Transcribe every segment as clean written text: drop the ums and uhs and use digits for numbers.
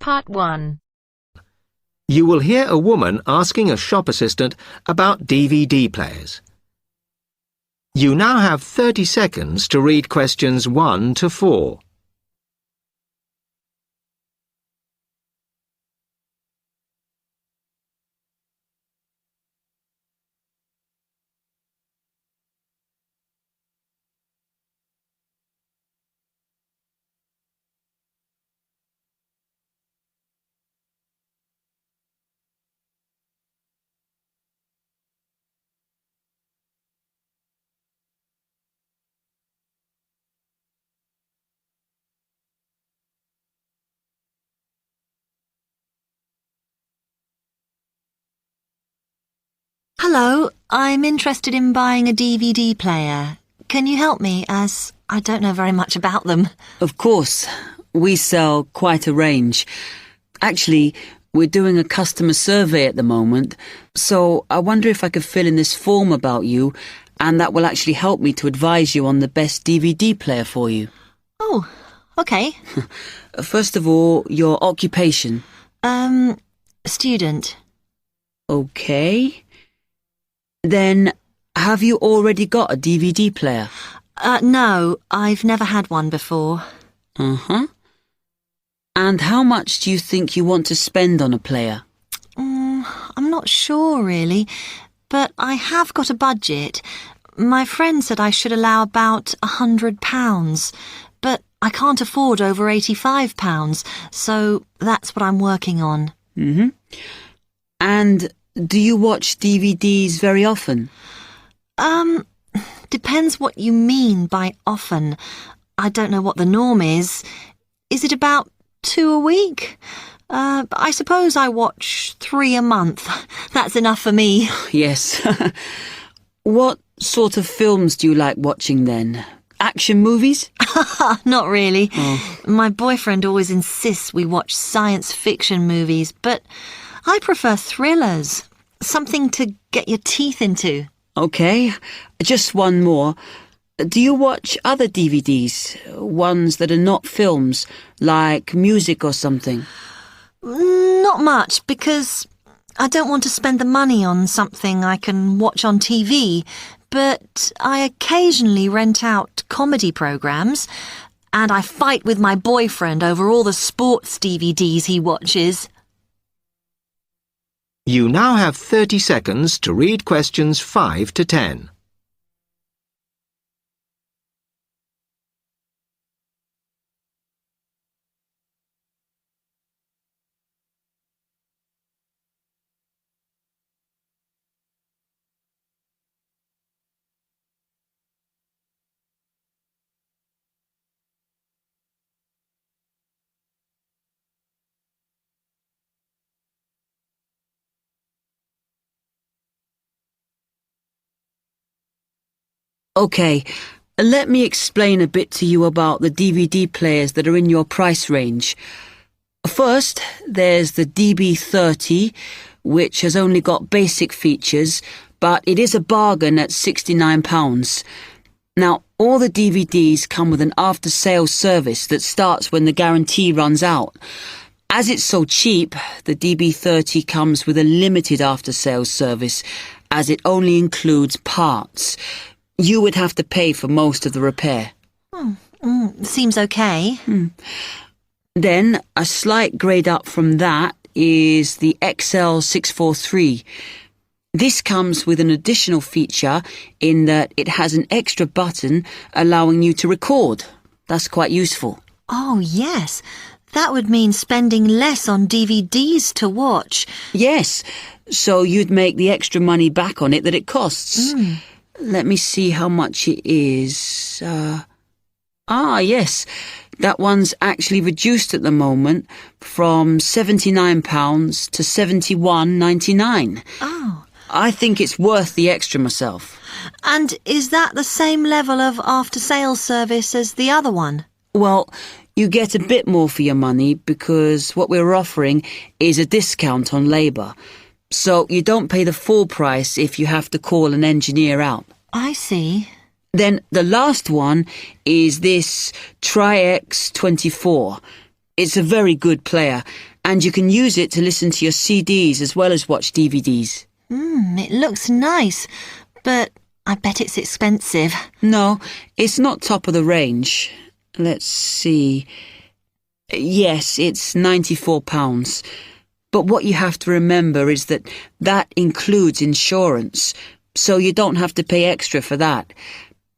Part 1. You will hear a woman asking a shop assistant about DVD players. You now have 30 seconds to read questions 1 to 4. Hello, I'm interested in buying a DVD player. Can you help me, as I don't know very much about them? Of course. We sell quite a range. Actually, we're doing a customer survey at the moment, so I wonder if I could fill in this form about you, and that will actually help me to advise you on the best DVD player for you. Oh, okay. First of all, your occupation. Student. Okay. Then, have you already got a DVD player? No, I've never had one before. Uh-huh. And how much do you think you want to spend on a player? I'm not sure, really, but I have got a budget. My friend said I should allow about £100, but I can't afford over £85, so that's what I'm working on. Mm-hmm. And do you watch DVDs very often? Depends what you mean by often. I don't know what the norm is. Is it about 2 a week? I suppose I watch 3 a month. That's enough for me. Yes. What sort of films do you like watching then? Action movies? Not really. Oh. My boyfriend always insists we watch science fiction movies, but I prefer thrillers. Something to get your teeth into. Okay, just one more. Do you watch other DVDs? Ones that are not films, like music or something? Not much, because I don't want to spend the money on something I can watch on TV, but I occasionally rent out comedy programs, and I fight with my boyfriend over all the sports DVDs he watches. You now have 30 seconds to read questions 5 to 10. Okay, let me explain a bit to you about the DVD players that are in your price range. First, there's the DB30, which has only got basic features, but it is a bargain at £69. Now, all the DVDs come with an after-sales service that starts when the guarantee runs out. As it's so cheap, the DB30 comes with a limited after-sales service, as it only includes parts. You would have to pay for most of the repair. Seems okay. Then, a slight grade up from that is the XL643. This comes with an additional feature in that it has an extra button allowing you to record. That's quite useful. Oh, yes. That would mean spending less on DVDs to watch. Yes, so you'd make the extra money back on it that it costs. Let me see how much it is. Yes, that one's actually reduced at the moment from £79 to £71.99. Oh. I think it's worth the extra myself. And is that the same level of after-sales service as the other one? Well, you get a bit more for your money because what we're offering is a discount on labour. So you don't pay the full price if you have to call an engineer out. I see. Then the last one is this Tri-X 24. It's a very good player, And you can use it to listen to your CDs as well as watch DVDs. It looks nice, but I bet it's expensive. No, it's not top of the range. Let's see. Yes, it's £94. But what you have to remember is that includes insurance, so you don't have to pay extra for that.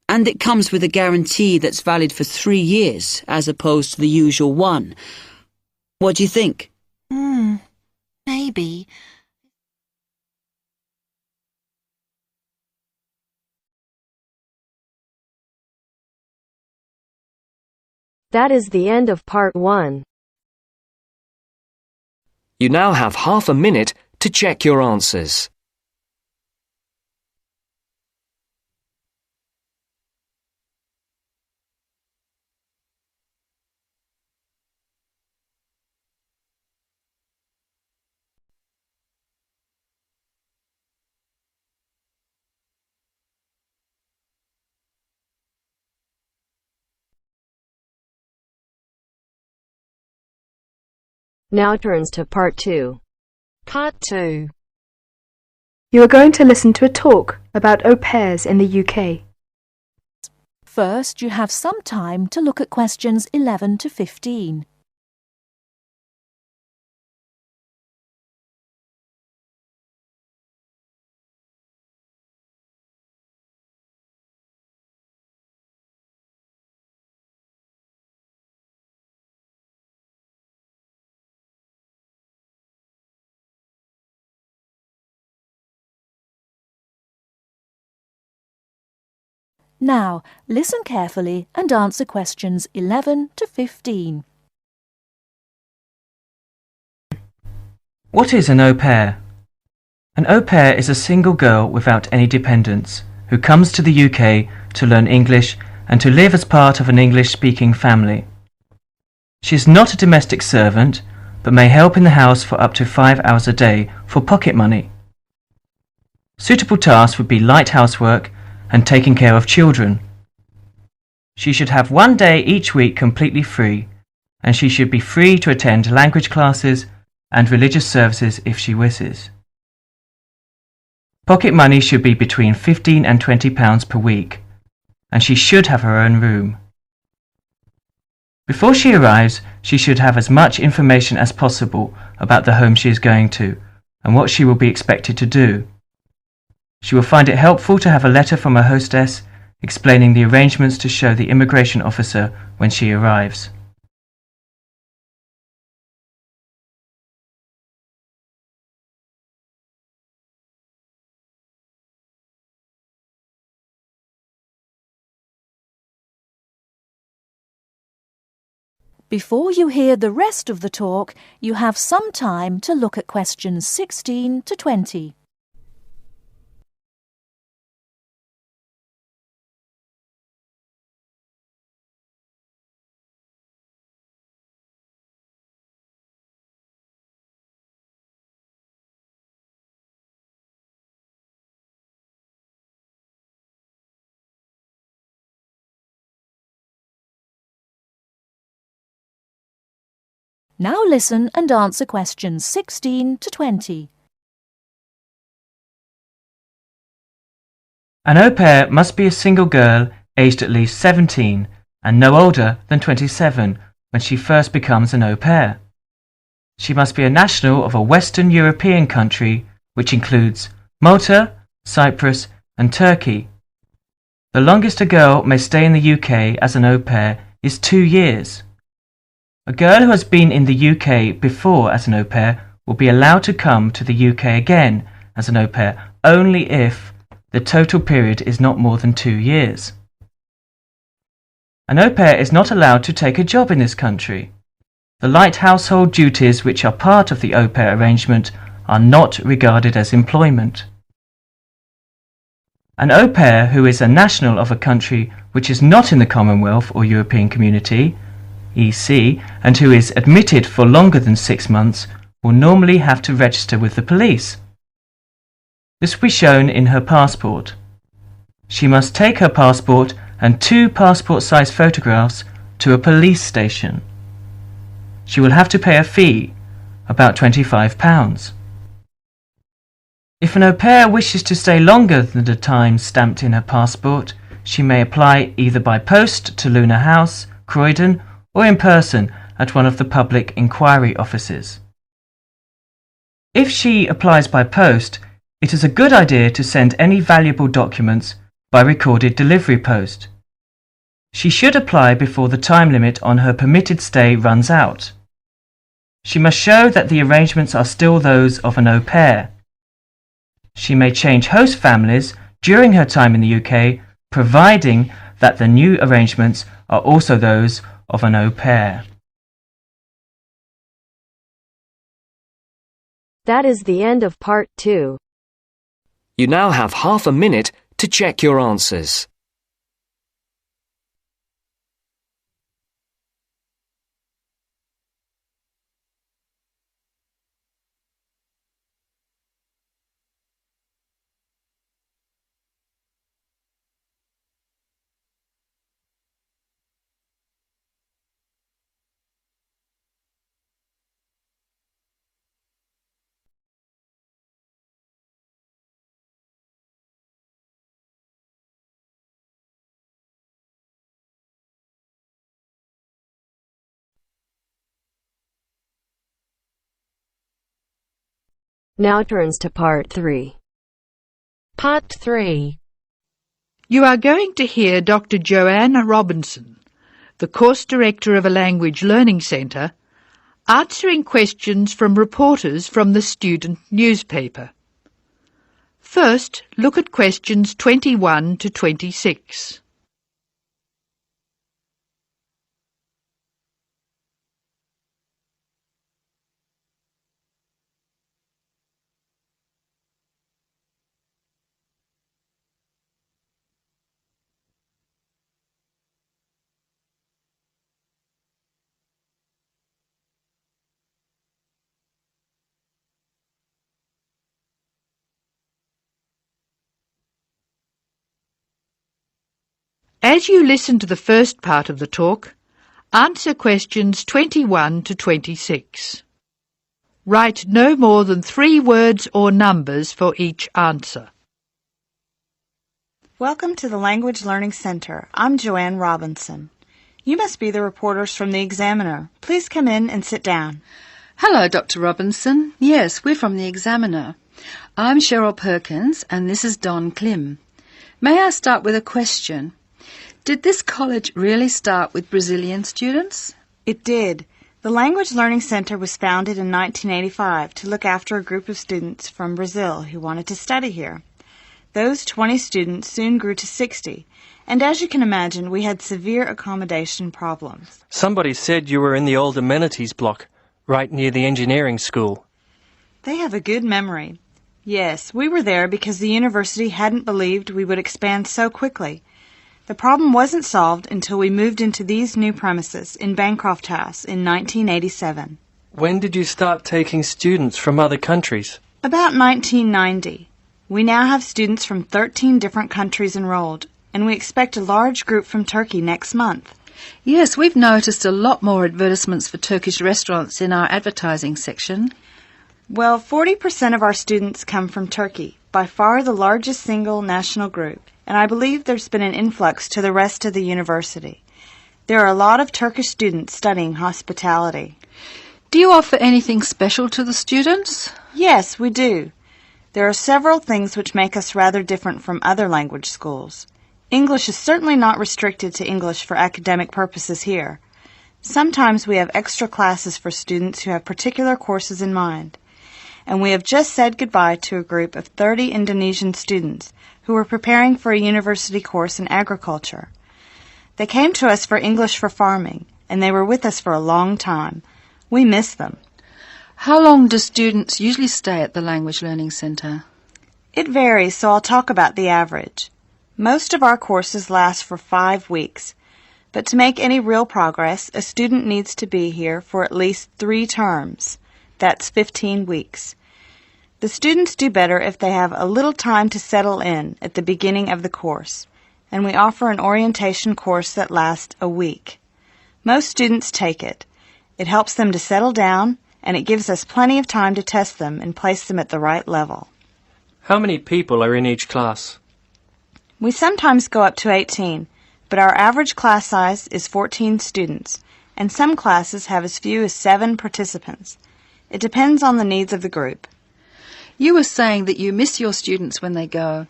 And it comes with a guarantee that's valid for 3 years, as opposed to the usual one. What do you think? Maybe. That is the end of part 1. You now have half a minute to check your answers. Now turns to part 2. Part 2. You are going to listen to a talk about au pairs in the UK. First, you have some time to look at questions 11 to 15. Now, listen carefully and answer questions 11 to 15. What is an au pair? An au pair is a single girl without any dependents who comes to the UK to learn English and to live as part of an English-speaking family. She is not a domestic servant, but may help in the house for up to 5 hours a day for pocket money. Suitable tasks would be light housework and taking care of children. She should have 1 day each week completely free, and she should be free to attend language classes and religious services if she wishes. Pocket money should be between £15 and £20 per week, and she should have her own room. Before she arrives, she should have as much information as possible about the home she is going to and what she will be expected to do. She will find it helpful to have a letter from her hostess explaining the arrangements to show the immigration officer when she arrives. Before you hear the rest of the talk, you have some time to look at questions 16 to 20. Now listen and answer questions 16 to 20. An au pair must be a single girl aged at least 17 and no older than 27 when she first becomes an au pair. She must be a national of a Western European country, which includes Malta, Cyprus and Turkey. The longest a girl may stay in the UK as an au pair is 2 years. A girl who has been in the UK before as an au pair will be allowed to come to the UK again as an au pair only if the total period is not more than 2 years. An au pair is not allowed to take a job in this country. The light household duties which are part of the au pair arrangement are not regarded as employment. An au pair who is a national of a country which is not in the Commonwealth or European Community EC, and who is admitted for longer than 6 months will normally have to register with the police. This will be shown in her passport. She must take her passport and 2 passport-size photographs to a police station. She will have to pay a fee about £25. If an au pair wishes to stay longer than the time stamped in her passport, she may apply either by post to Luna House, Croydon, or in person at one of the public inquiry offices. If she applies by post, it is a good idea to send any valuable documents by recorded delivery post. She should apply before the time limit on her permitted stay runs out. She must show that the arrangements are still those of an au pair. She may change host families during her time in the UK, providing that the new arrangements are also those of an au pair. That is the end of part 2. You now have half a minute to check your answers. Now turns to part 3. Part 3. You are going to hear Dr. Joanna Robinson, the course director of a language learning centre, answering questions from reporters from the student newspaper. First, look at questions 21 to 26. As you listen to the first part of the talk, answer questions 21 to 26. Write no more than 3 words or numbers for each answer. Welcome to the Language Learning Center. I'm Joanne Robinson. You must be the reporters from the Examiner. Please come in and sit down. Hello, Dr. Robinson. Yes, we're from the Examiner. I'm Cheryl Perkins and this is Don Klim. May I start with a question? Did this college really start with Brazilian students? It did. The Language Learning Center was founded in 1985 to look after a group of students from Brazil who wanted to study here. Those 20 students soon grew to 60, and as you can imagine, we had severe accommodation problems. Somebody said you were in the old amenities block, right near the engineering school. They have a good memory. Yes, we were there because the university hadn't believed we would expand so quickly. The problem wasn't solved until we moved into these new premises in Bancroft House in 1987. When did you start taking students from other countries? About 1990. We now have students from 13 different countries enrolled, and we expect a large group from Turkey next month. Yes, we've noticed a lot more advertisements for Turkish restaurants in our advertising section. Well, 40% of our students come from Turkey, by far the largest single national group, and I believe there's been an influx to the rest of the university. There are a lot of Turkish students studying hospitality. Do you offer anything special to the students? Yes, we do. There are several things which make us rather different from other language schools. English is certainly not restricted to English for academic purposes here. Sometimes we have extra classes for students who have particular courses in mind. And we have just said goodbye to a group of 30 Indonesian students who were preparing for a university course in agriculture. They came to us for English for farming, and they were with us for a long time. We miss them. How long do students usually stay at the Language Learning Center? It varies, so I'll talk about the average. Most of our courses last for 5 weeks, but to make any real progress, a student needs to be here for at least 3 terms. That's 15 weeks. The students do better if they have a little time to settle in at the beginning of the course, and we offer an orientation course that lasts a week. Most students take it. It helps them to settle down and it gives us plenty of time to test them and place them at the right level. How many people are in each class? We sometimes go up to 18, but our average class size is 14 students, and some classes have as few as 7 participants. It depends on the needs of the group. You were saying that you miss your students when they go.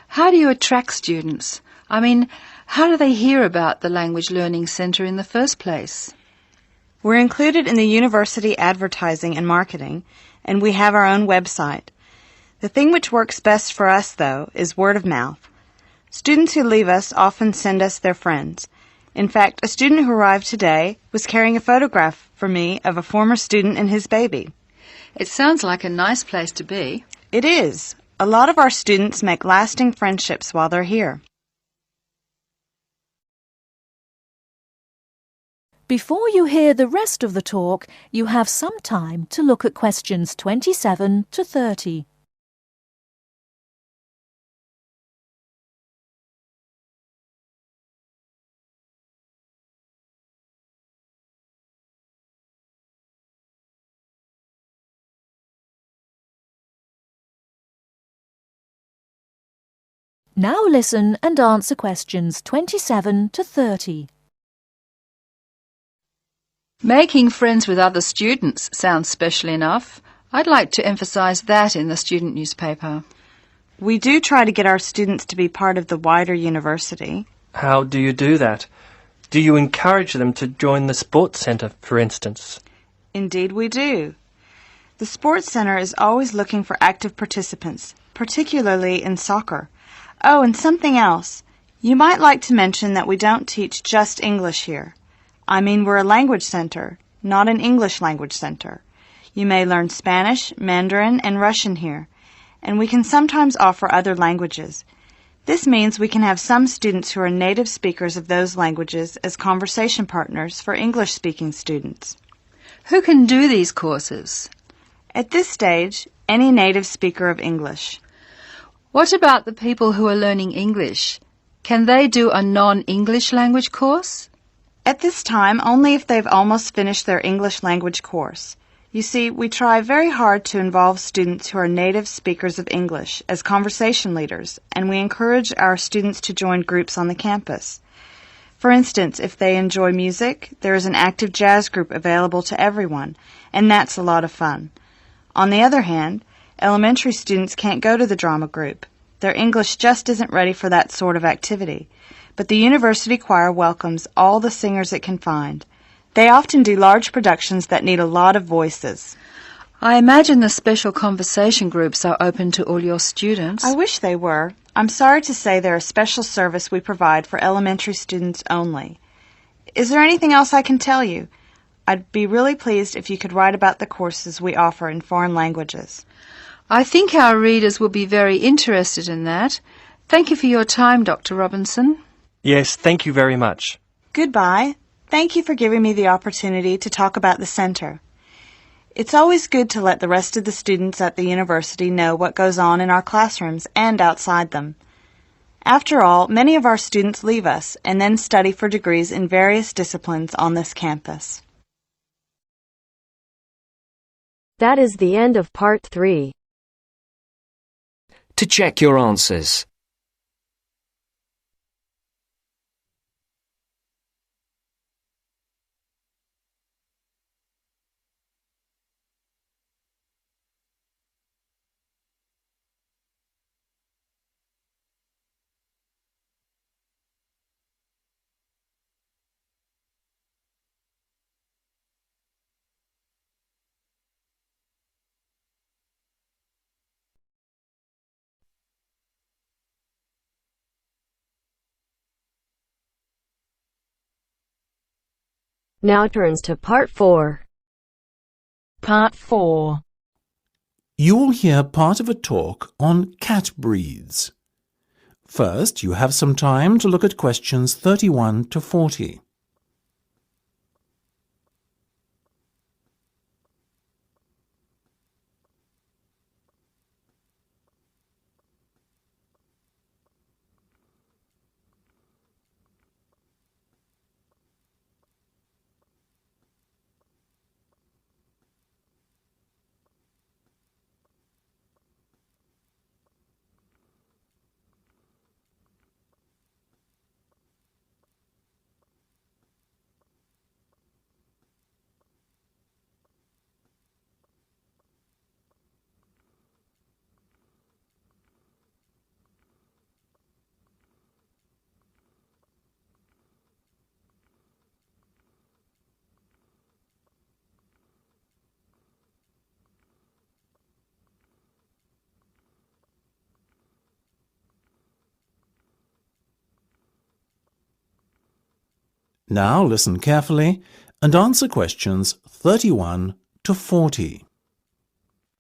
How do you attract students? I mean, how do they hear about the Language Learning Centre in the first place? We're included in the university advertising and marketing, and we have our own website. The thing which works best for us, though, is word of mouth. Students who leave us often send us their friends. In fact, a student who arrived today was carrying a photograph for me of a former student and his baby. It sounds like a nice place to be. It is. A lot of our students make lasting friendships while they're here. Before you hear the rest of the talk, you have some time to look at questions 27 to 30. Now listen and answer questions 27 to 30. Making friends with other students sounds special enough. I'd like to emphasize that in the student newspaper. We do try to get our students to be part of the wider university. How do you do that? Do you encourage them to join the sports centre, for instance? Indeed we do. The sports centre is always looking for active participants, particularly in soccer. Oh, and something else. You might like to mention that we don't teach just English here. I mean, we're a language center, not an English language center. You may learn Spanish, Mandarin, and Russian here, and we can sometimes offer other languages. This means we can have some students who are native speakers of those languages as conversation partners for English-speaking students. Who can do these courses? At this stage, any native speaker of English. What about the people who are learning English? Can they do a non-English language course? At this time, only if they've almost finished their English language course. You see, we try very hard to involve students who are native speakers of English as conversation leaders, and we encourage our students to join groups on the campus. For instance, if they enjoy music, there is an active jazz group available to everyone, and that's a lot of fun. On the other hand, elementary students can't go to the drama group. Their English just isn't ready for that sort of activity. But the university choir welcomes all the singers it can find. They often do large productions that need a lot of voices. I imagine the special conversation groups are open to all your students. I wish they were. I'm sorry to say they're a special service we provide for elementary students only. Is there anything else I can tell you? I'd be really pleased if you could write about the courses we offer in foreign languages. I think our readers will be very interested in that. Thank you for your time, Dr. Robinson. Yes, thank you very much. Goodbye. Thank you for giving me the opportunity to talk about the center. It's always good to let the rest of the students at the university know what goes on in our classrooms and outside them. After all, many of our students leave us and then study for degrees in various disciplines on this campus. That is the end of part 3. To check your answers. Now turns to part 4. Part 4. You will hear part of a talk on cat breeds. First, you have some time to look at questions 31 to 40. Now listen carefully and answer questions 31 to 40.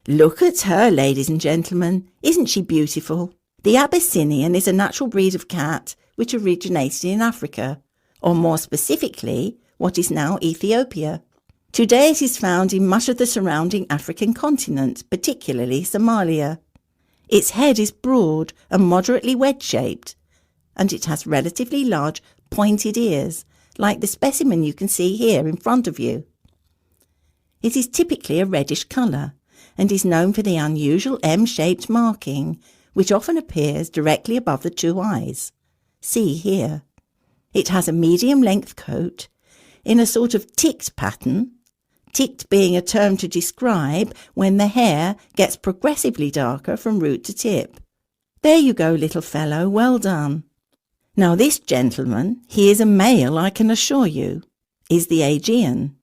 Look at her, ladies and gentlemen. Isn't she beautiful? The Abyssinian is a natural breed of cat which originated in Africa, or more specifically, what is now Ethiopia. Today it is found in much of the surrounding African continent, particularly Somalia. Its head is broad and moderately wedge-shaped, and it has relatively large pointed ears, like the specimen you can see here in front of you. It is typically a reddish colour and is known for the unusual M-shaped marking, which often appears directly above the two eyes. See here. It has a medium-length coat in a sort of ticked pattern, ticked being a term to describe when the hair gets progressively darker from root to tip. There you go, little fellow, well done. Now this gentleman, he is a male, I can assure you, is the Aegean.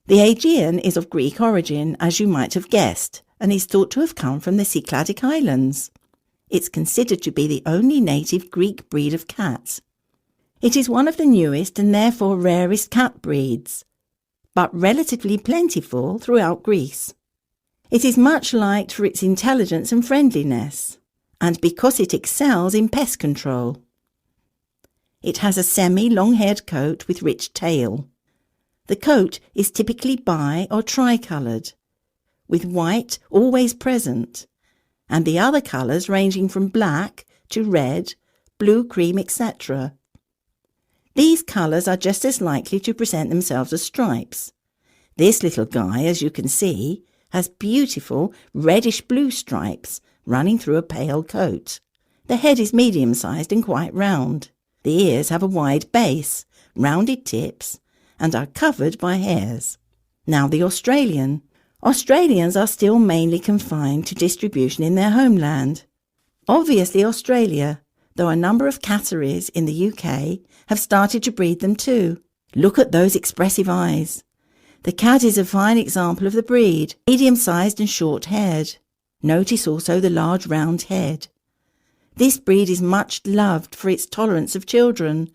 The Aegean is of Greek origin, as you might have guessed, and is thought to have come from the Cycladic Islands. It's considered to be the only native Greek breed of cat. It is one of the newest and therefore rarest cat breeds, but relatively plentiful throughout Greece. It is much liked for its intelligence and friendliness, and because it excels in pest control. It has a semi-long-haired coat with rich tail. The coat is typically bi- or tri-coloured, with white always present, and the other colours ranging from black to red, blue, cream, etc. These colours are just as likely to present themselves as stripes. This little guy, as you can see, has beautiful reddish-blue stripes running through a pale coat. The head is medium-sized and quite round. The ears have a wide base, rounded tips, and are covered by hairs. Now the Australian. Australians are still mainly confined to distribution in their homeland. Obviously Australia, though a number of catteries in the UK have started to breed them too. Look at those expressive eyes. The cat is a fine example of the breed, medium-sized and short-haired. Notice also the large round head. This breed is much loved for its tolerance of children,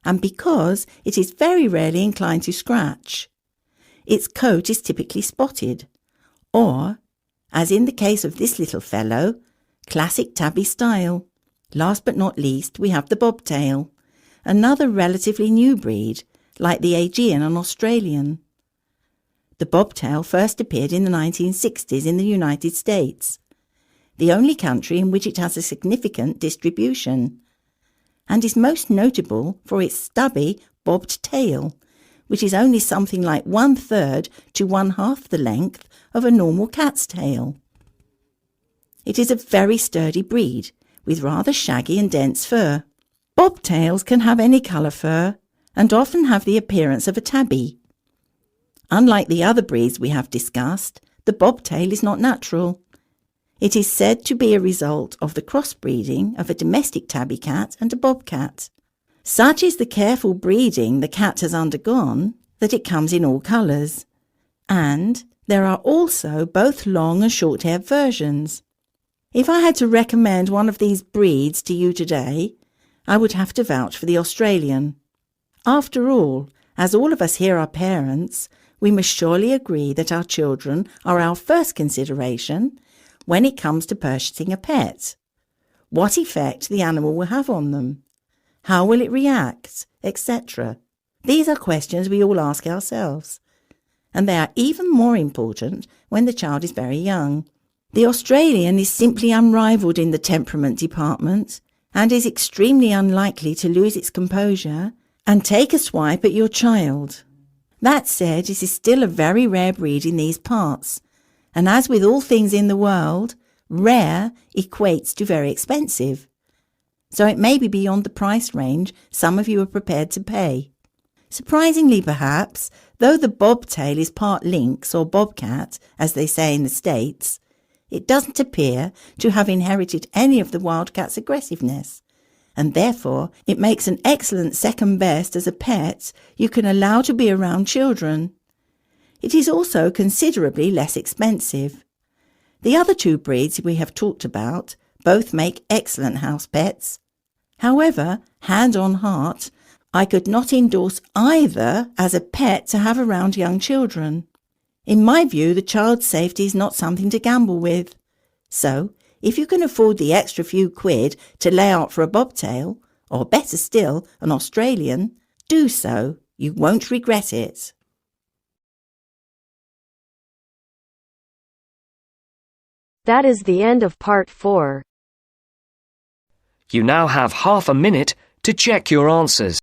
and because it is very rarely inclined to scratch. Its coat is typically spotted, or, as in the case of this little fellow, classic tabby style. Last but not least, we have the bobtail, another relatively new breed, like the Aegean and Australian. The bobtail first appeared in the 1960s in the United States, the only country in which it has a significant distribution, and is most notable for its stubby, bobbed tail, which is only something like 1/3 to 1/2 the length of a normal cat's tail. It is a very sturdy breed, with rather shaggy and dense fur. Bobtails can have any colour fur, and often have the appearance of a tabby. Unlike the other breeds we have discussed, the bobtail is not natural. It is said to be a result of the crossbreeding of a domestic tabby cat and a bobcat. Such is the careful breeding the cat has undergone that it comes in all colours, and there are also both long and short-haired versions. If I had to recommend one of these breeds to you today, I would have to vouch for the Australian. After all, as all of us here are parents, we must surely agree that our children are our first consideration when it comes to purchasing a pet. What effect the animal will have on them, how will it react, etc. These are questions we all ask ourselves, and they are even more important when the child is very young. The Australian is simply unrivalled in the temperament department and is extremely unlikely to lose its composure and take a swipe at your child. That said, it is still a very rare breed in these parts, and as with all things in the world, rare equates to very expensive. So it may be beyond the price range some of you are prepared to pay. Surprisingly perhaps, though the bobtail is part lynx or bobcat, as they say in the States, it doesn't appear to have inherited any of the wildcat's aggressiveness, and therefore it makes an excellent second best as a pet you can allow to be around children. It is also considerably less expensive. The other two breeds we have talked about both make excellent house pets. However, hand on heart, I could not endorse either as a pet to have around young children. In my view, the child's safety is not something to gamble with. So, if you can afford the extra few quid to lay out for a bobtail, or better still, an Australian, do so. You won't regret it. That is the end of part 4. You now have half a minute to check your answers.